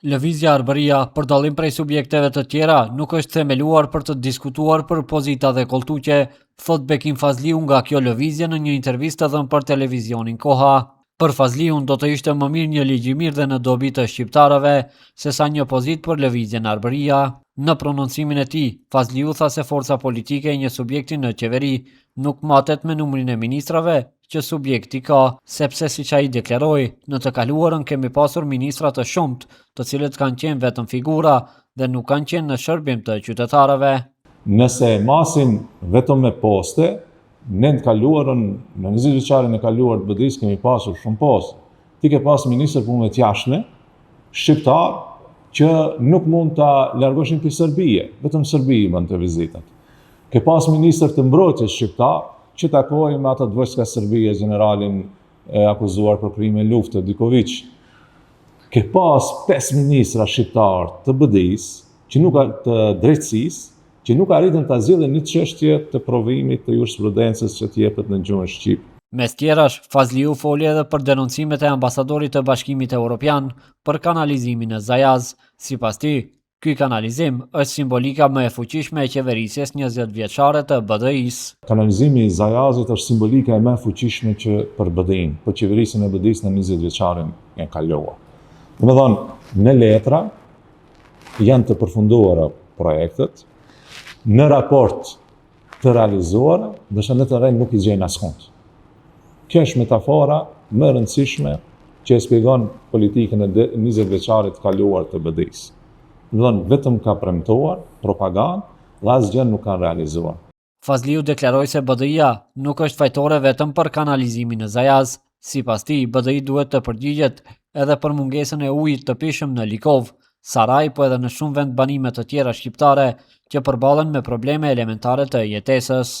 Lëvizja Arbëria, për dallim prej subjekteve të tjera, nuk është themeluar për të diskutuar për pozita dhe koltuqe, thot Bekim Fazliu nga kjo lëvizje në një intervistë dhënë për televizionin Koha. Për Fazliun do të ishte më mirë një ligj i mirë dhe në dobi të shqiptarëve, sesa një pozit për lëvizjen Arbëria. Në prononcimin e tij, Fazliu tha se forca politike e një subjekti në qeveri nuk matet me numrin e ministrave që subjekti ka, sepse siç ai deklaroi, në të kaluarën kemi pasur ministra të shumt, të cilët kanë qenë vetëm figura dhe nuk kanë qenë në shërbim të qytetarëve. Nëse masin vetëm me poste, ne në kaluarën, në 20 vjeçarin e kaluar të BDI-s kemi pasur shumë poste. Ti ke pas ministër punëve të jashtme, shqiptar, që nuk mund ta largoshin për Serbie, vetëm Serbi i bën të vizitat. Ke pas ministër të mbrojtjes shqiptar, që takoi me atë vojska Serbie, generalin e akuzuar për krime lufte, Diković. Ke pas 5 ministra shqiptar të BDI-s, që nuk të drejtësisë, që nuk arritën ta zgjidhin një çështje të provimit të jurisprudencës që t'jepet në gjuhën shqipe. Mes tjerash, Fazliu foli edhe për denoncimet e ambasadorit të Bashkimit Evropian për kanalizimin e Zajaz. Sipas tij, ky kanalizim është simbolika më e fuqishme e qeverisjes 20 vjeçare të BDI-s. Kanalizimi i Zajazit është simbolika e më e fuqishme që për BDI-n, për qeverisjen e BDI-s në 20 vjeçarin e kaluar. Domethënë, në letra janë të përfunduara projektet, në raport të realizuara, ndërsa në terren nuk i gjejnë askund. Kjo është metafora më e rëndësishme që e shpjegon politikën e 20 vjeçarit të kaluar të BDI-s. Vetëm ka premtuar, propagandë, dhe asgjë nuk kanë realizuar. Fazliu deklaroi se BDI-ja nuk është fajtore vetëm për kanalizimin e Zajaz. Sipas tij, BDI duhet të përgjigjet edhe për mungesën e ujit të pishëm në Likov, Saraj, po edhe në shumë vend banime të tjera shqiptare që përballen me probleme elementare të jetesës.